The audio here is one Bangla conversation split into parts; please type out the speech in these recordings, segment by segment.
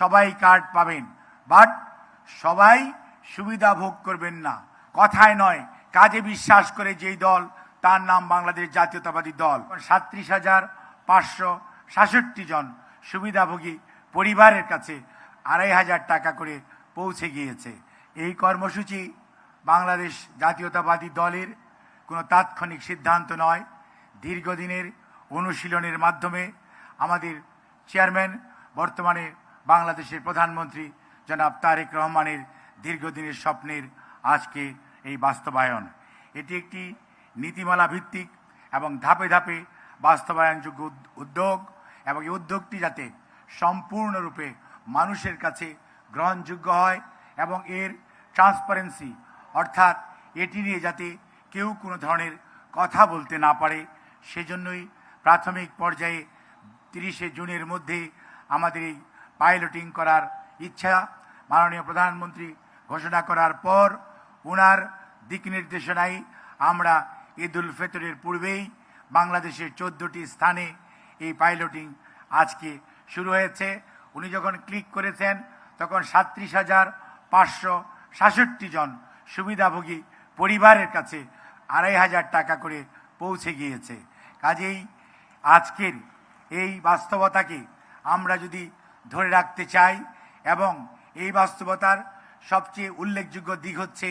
সবাই কার্ড পাবেন, বাট সবাই সুবিধা ভোগ করবেন না। কথায় নয়, কাজে বিশ্বাস করে যেই দল, তার নাম বাংলাদেশ জাতীয়তাবাদী দল। 37,566 জন সুবিধাভোগী পরিবারের কাছে 2,500 টাকা করে পৌঁছে গিয়েছে। এই কর্মসূচি বাংলাদেশ জাতীয়তাবাদী দলের কোনো তাৎক্ষণিক সিদ্ধান্ত নয়, দীর্ঘদিনের অনুশীলনের মাধ্যমে আমাদের চেয়ারম্যান, বর্তমানে বাংলাদেশের প্রধানমন্ত্রী জনাব তারেক রহমানের দীর্ঘদিনের স্বপ্নের আজকে এই বাস্তবায়ন। এটি একটি নীতিমালা ভিত্তিক এবং ধাপে ধাপে বাস্তবায়নযোগ্য উদ্যোগ, এবং এই উদ্যোগটি যাতে সম্পূর্ণরূপে মানুষের কাছে গ্রহণযোগ্য হয় এবং এর ট্রান্সপারেন্সি, অর্থাৎ এটি নিয়ে যাতে কেউ কোনো ধরনের কথা বলতে না পারে, সেজন্যই প্রাথমিক পর্যায়ে 30শে জুনের মধ্যে আমাদের এই পাইলটিং করার ইচ্ছা। মাননীয় প্রধানমন্ত্রী ঘোষণা করার পর ওনার দিক নির্দেশনায় আমরা ঈদুল ফিতরের পূর্বেই বাংলাদেশের 14টি স্থানে এই পাইলটিং আজকে শুরু হয়েছে। উনি যখন ক্লিক করেছেন তখন 37,566 জন সুবিধাভোগী পরিবারের কাছে 2,500 টাকা করে পৌঁছে গিয়েছে। কাজেই আজকের এই বাস্তবতাকে আমরা যদি ধরে রাখতে চাই, এবং এই বাস্তবতার সবচেয়ে উল্লেখযোগ্য দিক হচ্ছে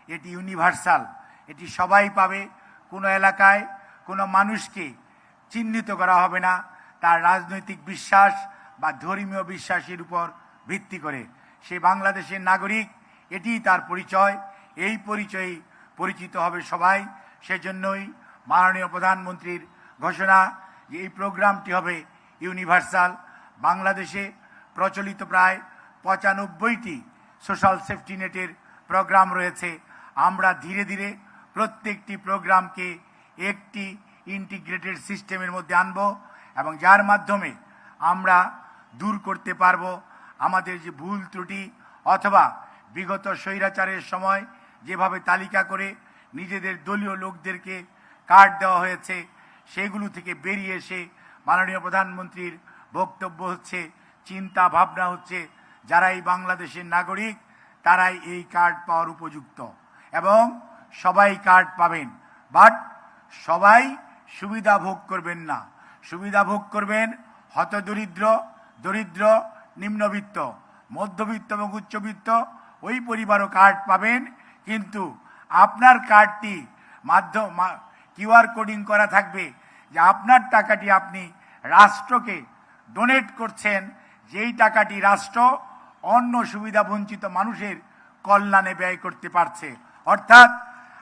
এটি ইউনিভার্সাল, এটি সবাই পাবে। কোনো এলাকায় কোনো মানুষকে চিহ্নিত করা হবে না তার রাজনৈতিক বিশ্বাস বা ধর্মীয় বিশ্বাসের উপর ভিত্তি করে। সে বাংলাদেশের নাগরিক, এটিই তার পরিচয়, এই পরিচয়ে পরিচিত হবে সবাই। সেজন্যই মাননীয় প্রধানমন্ত্রীর ঘোষণা যে এই প্রোগ্রামটি হবে ইউনিভার্সাল। বাংলাদেশে প্রচলিত প্রায় 95টি সোশ্যাল সেফটি নেটের প্রোগ্রাম রয়েছে। আমরা ধীরে ধীরে প্রত্যেকটি প্রোগ্রামকে একটি ইন্টিগ্রেটেড সিস্টেমের মধ্যে আনব, এবং যার মাধ্যমে আমরা দূর করতে পারব আমাদের যে ভুল ত্রুটি, অথবা বিগত স্বৈরাচারের সময় যেভাবে তালিকা করে নিজেদের দলীয় লোকদেরকে কার্ড দেওয়া হয়েছে, সেগুলো থেকে বেরিয়ে এসে মাননীয় প্রধানমন্ত্রীর বক্তব্য হচ্ছে, চিন্তা ভাবনা হচ্ছে, যারা এই বাংলাদেশের নাগরিক তারাই এই কার্ড পাওয়ার উপযুক্ত, এবং সবাই কার্ড পাবেন, বাট সবাই সুবিধা ভোগ করবেন না। সুবিধা ভোগ করবেন হতদরিদ্র, দরিদ্র, নিম্নবিত্ত, মধ্যবিত্ত এবং উচ্চবিত্ত ওই পরিবারও কার্ড পাবেন, কিন্তু আপনার কার্ডটি কিউআর কোডিং করা থাকবে যে আপনার টাকাটি আপনি রাষ্ট্রকে ডোনেট করছেন, যেই টাকাটি রাষ্ট্র অন্য সুবিধা বঞ্চিত মানুষের কল্যাণে ব্যয় করতে পারছে। অর্থাৎ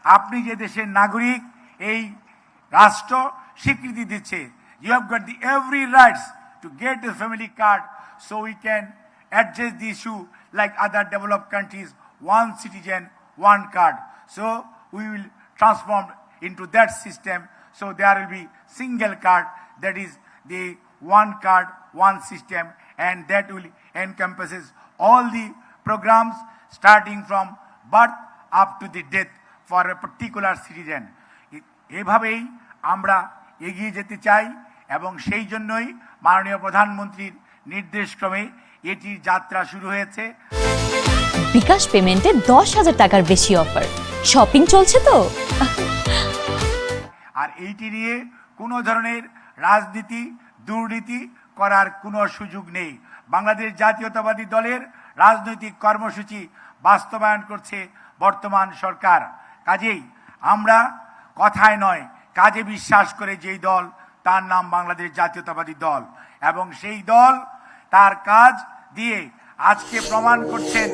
আপনি যে দেশের নাগরিক, এই রাষ্ট্র স্বীকৃতি দিচ্ছে, you have got the every rights to get a family card, so we can address the issue like other developed countries, one citizen, one card. So we will transform into that system, so there will be single card, that is the one card, one system, and that will encompasses all the programs starting from birth up to the death for a particular citizen. এভাবেই আমরা এগিয়ে যেতে চাই, এবং সেই জন্যই মাননীয় প্রধানমন্ত্রীর নির্দেশক্রমে এটির যাত্রা শুরু হয়েছে। বিকাশ পেমেন্টে 10,000 টাকার বেশি অফার, শপিং চলছে তো। আর এইটি নিয়ে কোনো ধরনের রাজনীতি, দুর্নীতি করার কোনো সুযোগ নেই। বাংলাদেশ জাতীয়তাবাদী দলের রাজনৈতিক কর্মসূচি বাস্তবায়ন করছে বর্তমান সরকার। কাজেই আমরা কথায় নয়, কাজে বিশ্বাস করে যেই দল, তার নাম বাংলাদেশ জাতীয়তাবাদী দল, এবং সেই দল তার কাজ দিয়ে আজকে প্রমাণ করছেন